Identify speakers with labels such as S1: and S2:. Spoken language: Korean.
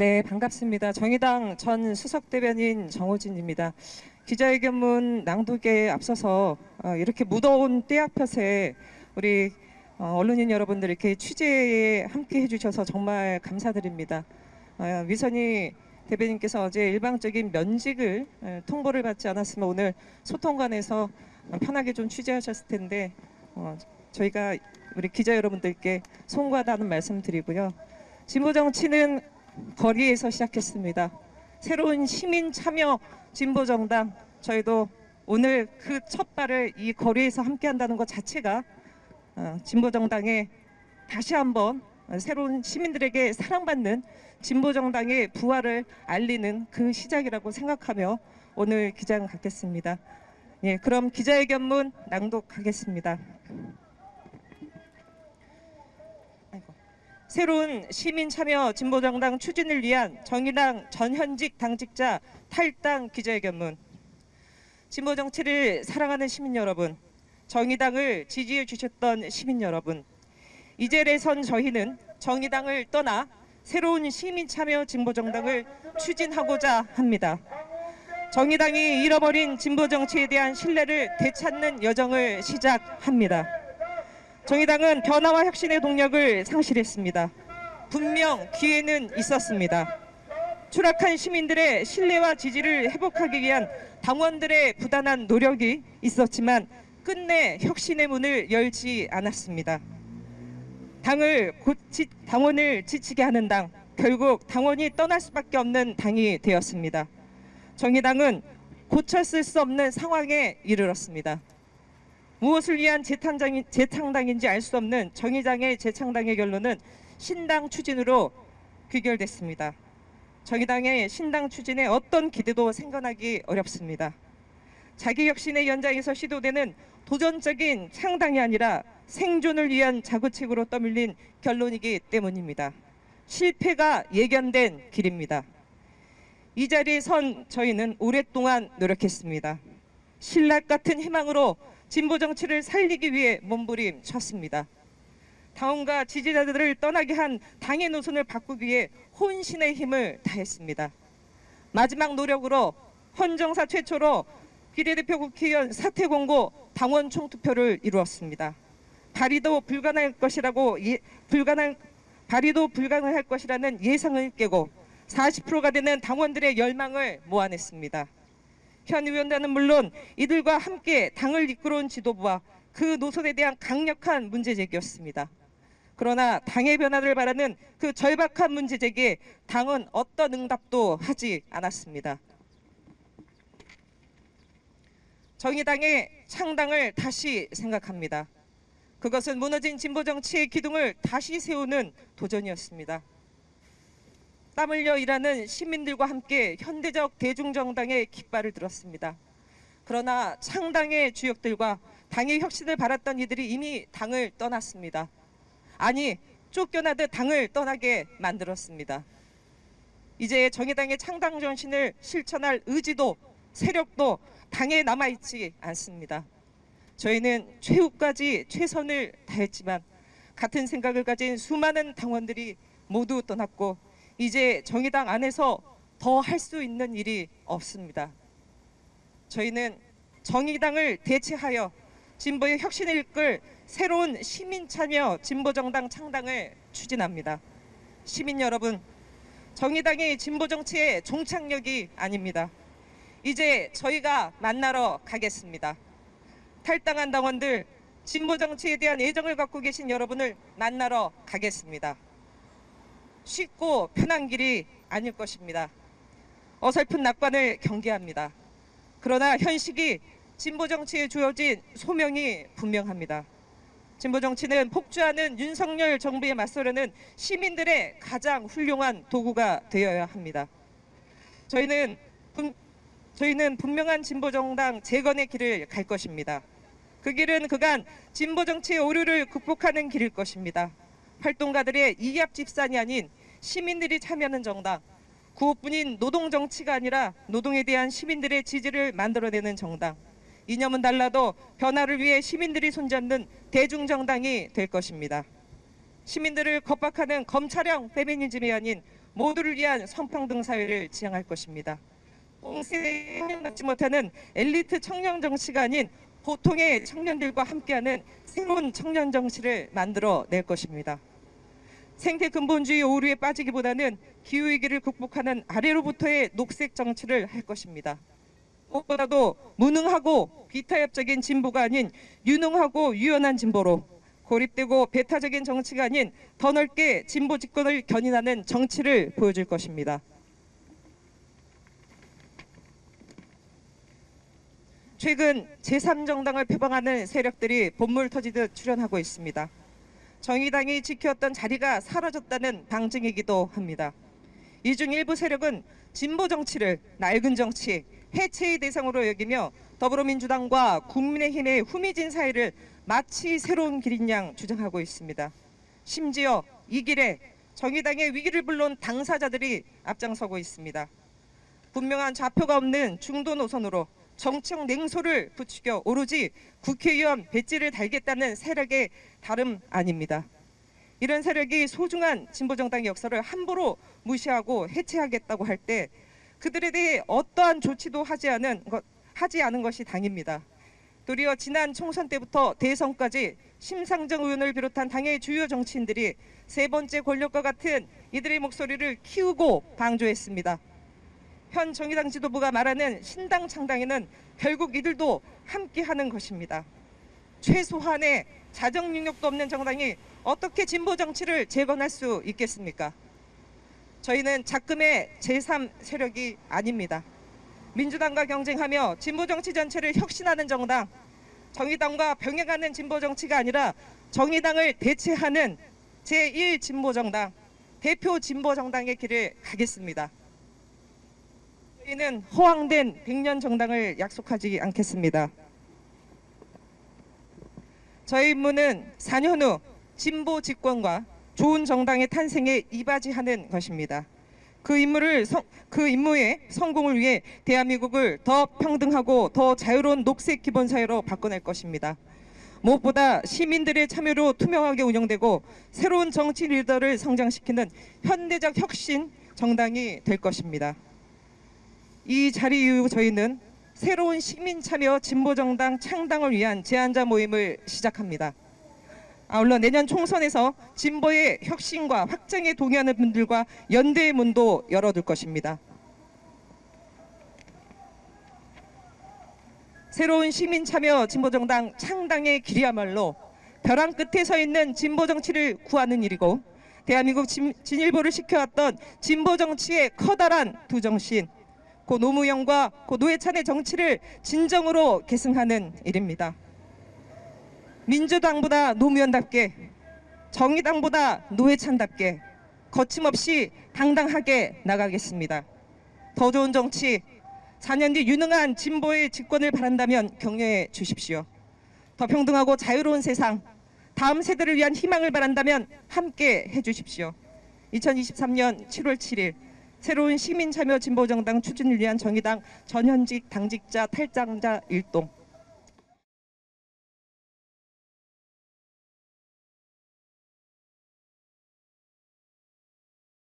S1: 네, 반갑습니다. 정의당 전 수석대변인 정호진입니다. 기자회견문 낭독에 앞서서 이렇게 무더운 때앞볕에 우리 언론인 여러분들 이렇게 취재에 함께 해주셔서 정말 감사드립니다. 위선희 대변인께서 어제 일방적인 면직을 통보를 받지 않았으면 오늘 소통관에서 편하게 좀 취재하셨을 텐데 저희가 우리 기자 여러분들께 송구하다는 말씀 드리고요. 진보 정치는 거리에서 시작했습니다. 새로운 시민 참여 진보 정당, 저희도 오늘 그 첫 발을 이 거리에서 함께 한다는 것 자체가 진보 정당에 다시 한번 새로운 시민들에게 사랑받는 진보 정당의 부활을 알리는 그 시작이라고 생각하며 오늘 기자회견 갖겠습니다. 예, 그럼 기자회견문 낭독하겠습니다. 새로운 시민참여 진보정당 추진을 위한 정의당 전현직 당직자 탈당 기자회견문. 진보정치를 사랑하는 시민 여러분, 정의당을 지지해 주셨던 시민 여러분, 이제래선 저희는 정의당을 떠나 새로운 시민참여 진보정당을 추진하고자 합니다. 정의당이 잃어버린 진보정치에 대한 신뢰를 되찾는 여정을 시작합니다. 정의당은 변화와 혁신의 동력을 상실했습니다. 분명 기회는 있었습니다. 추락한 시민들의 신뢰와 지지를 회복하기 위한 당원들의 부단한 노력이 있었지만 끝내 혁신의 문을 열지 않았습니다. 당원을 지치게 하는 당, 결국 당원이 떠날 수밖에 없는 당이 되었습니다. 정의당은 고쳤을 수 없는 상황에 이르렀습니다. 무엇을 위한 재창당인지 알 수 없는 정의당의 재창당의 결론은 신당 추진으로 귀결됐습니다. 정의당의 신당 추진에 어떤 기대도 생각하기 어렵습니다. 자기 혁신의 연장에서 시도되는 도전적인 창당이 아니라 생존을 위한 자구책으로 떠밀린 결론이기 때문입니다. 실패가 예견된 길입니다. 이 자리에 선 저희는 오랫동안 노력했습니다. 신락 같은 희망으로 진보 정치를 살리기 위해 몸부림쳤습니다. 당원과 지지자들을 떠나게 한 당의 노선을 바꾸기 위해 혼신의 힘을 다했습니다. 마지막 노력으로 헌정사 최초로 비례대표 국회의원 사퇴 공고 당원 총투표를 이루었습니다. 발의도 불가능할 것이라는 예상을 깨고 40%가 되는 당원들의 열망을 모아냈습니다. 현 의원단은 물론 이들과 함께 당을 이끌어온 지도부와 그 노선에 대한 강력한 문제제기였습니다. 그러나 당의 변화를 바라는 그 절박한 문제제기에 당은 어떤 응답도 하지 않았습니다. 정의당의 창당을 다시 생각합니다. 그것은 무너진 진보정치의 기둥을 다시 세우는 도전이었습니다. 땀 흘려 일하는 시민들과 함께 현대적 대중정당의 깃발을 들었습니다. 그러나 창당의 주역들과 당의 혁신을 바랐던 이들이 이미 당을 떠났습니다. 아니, 쫓겨나듯 당을 떠나게 만들었습니다. 이제 정의당의 창당 정신을 실천할 의지도 세력도 당에 남아있지 않습니다. 저희는 최후까지 최선을 다했지만 같은 생각을 가진 수많은 당원들이 모두 떠났고 이제 정의당 안에서 더 할 수 있는 일이 없습니다. 저희는 정의당을 대체하여 진보의 혁신을 이끌 새로운 시민참여 진보정당 창당을 추진합니다. 시민 여러분, 정의당이 진보정치의 종착역이 아닙니다. 이제 저희가 만나러 가겠습니다. 탈당한 당원들, 진보정치에 대한 애정을 갖고 계신 여러분을 만나러 가겠습니다. 쉽고 편한 길이 아닐 것입니다. 어설픈 낙관을 경계합니다. 그러나 현실이 진보정치에 주어진 소명이 분명합니다. 진보정치는 폭주하는 윤석열 정부에 맞서려는 시민들의 가장 훌륭한 도구가 되어야 합니다. 저희는 분명한 진보정당 재건의 길을 갈 것입니다. 그 길은 그간 진보정치의 오류를 극복하는 길일 것입니다. 활동가들의 이합집산이 아닌 시민들이 참여하는 정당, 구호뿐인 노동정치가 아니라 노동에 대한 시민들의 지지를 만들어내는 정당, 이념은 달라도 변화를 위해 시민들이 손잡는 대중정당이 될 것입니다. 시민들을 겁박하는 검찰형 페미니즘이 아닌 모두를 위한 성평등 사회를 지향할 것입니다. 옹세에 형용받지 못하는 엘리트 청년 정치가 아닌 보통의 청년들과 함께하는 새로운 청년 정치를 만들어낼 것입니다. 생태 근본주의 오류에 빠지기보다는 기후위기를 극복하는 아래로부터의 녹색 정치를 할 것입니다. 무엇보다도 무능하고 비타협적인 진보가 아닌 유능하고 유연한 진보로 고립되고 배타적인 정치가 아닌 더 넓게 진보 집권을 견인하는 정치를 보여줄 것입니다. 최근 제3정당을 표방하는 세력들이 본물 터지듯 출현하고 있습니다. 정의당이 지켰던 자리가 사라졌다는 방증이기도 합니다. 이 중 일부 세력은 진보 정치를 낡은 정치, 해체의 대상으로 여기며 더불어민주당과 국민의힘의 후미진 사이를 마치 새로운 길인 양 주장하고 있습니다. 심지어 이 길에 정의당의 위기를 불러온 당사자들이 앞장서고 있습니다. 분명한 좌표가 없는 중도 노선으로 정치적 냉소를 부추겨 오로지 국회의원 배지를 달겠다는 세력의 다름 아닙니다. 이런 세력이 소중한 진보정당의 역사를 함부로 무시하고 해체하겠다고 할 때 그들에 대해 어떠한 조치도 하지 않은 것이 당입니다. 도리어 지난 총선 때부터 대선까지 심상정 의원을 비롯한 당의 주요 정치인들이 세 번째 권력과 같은 이들의 목소리를 키우고 방조했습니다. 현 정의당 지도부가 말하는 신당 창당에는 결국 이들도 함께하는 것입니다. 최소한의 자정 능력도 없는 정당이 어떻게 진보 정치를 재건할 수 있겠습니까? 저희는 작금의 제3세력이 아닙니다. 민주당과 경쟁하며 진보 정치 전체를 혁신하는 정당, 정의당과 병행하는 진보 정치가 아니라 정의당을 대체하는 제1진보정당, 대표 진보정당의 길을 가겠습니다. 저희는 허황된 100년 정당을 약속하지 않겠습니다. 저희 임무는 4년 후 진보 집권과 좋은 정당의 탄생에 이바지하는 것입니다. 그 임무의 성공을 위해 대한민국을 더 평등하고 더 자유로운 녹색 기본사회로 바꿔낼 것입니다. 무엇보다 시민들의 참여로 투명하게 운영되고 새로운 정치 리더를 성장시키는 현대적 혁신 정당이 될 것입니다. 이 자리 이후 저희는 새로운 시민 참여 진보정당 창당을 위한 제안자 모임을 시작합니다. 아울러 내년 총선에서 진보의 혁신과 확장에 동의하는 분들과 연대의 문도 열어둘 것입니다. 새로운 시민 참여 진보정당 창당의 길이야말로 벼랑 끝에 서 있는 진보 정치를 구하는 일이고 대한민국 진일보를 시켜왔던 진보 정치의 커다란 두 정신 고 노무현과 고 노회찬의 정치를 진정으로 계승하는 일입니다. 민주당보다 노무현답게, 정의당보다 노회찬답게 거침없이 당당하게 나가겠습니다. 더 좋은 정치, 4년 뒤 유능한 진보의 집권을 바란다면 격려해 주십시오. 더 평등하고 자유로운 세상, 다음 세대를 위한 희망을 바란다면 함께 해주십시오. 2023년 7월 7일 새로운 시민참여 진보정당 추진을 위한 정의당 전현직 당직자 탈당자 일동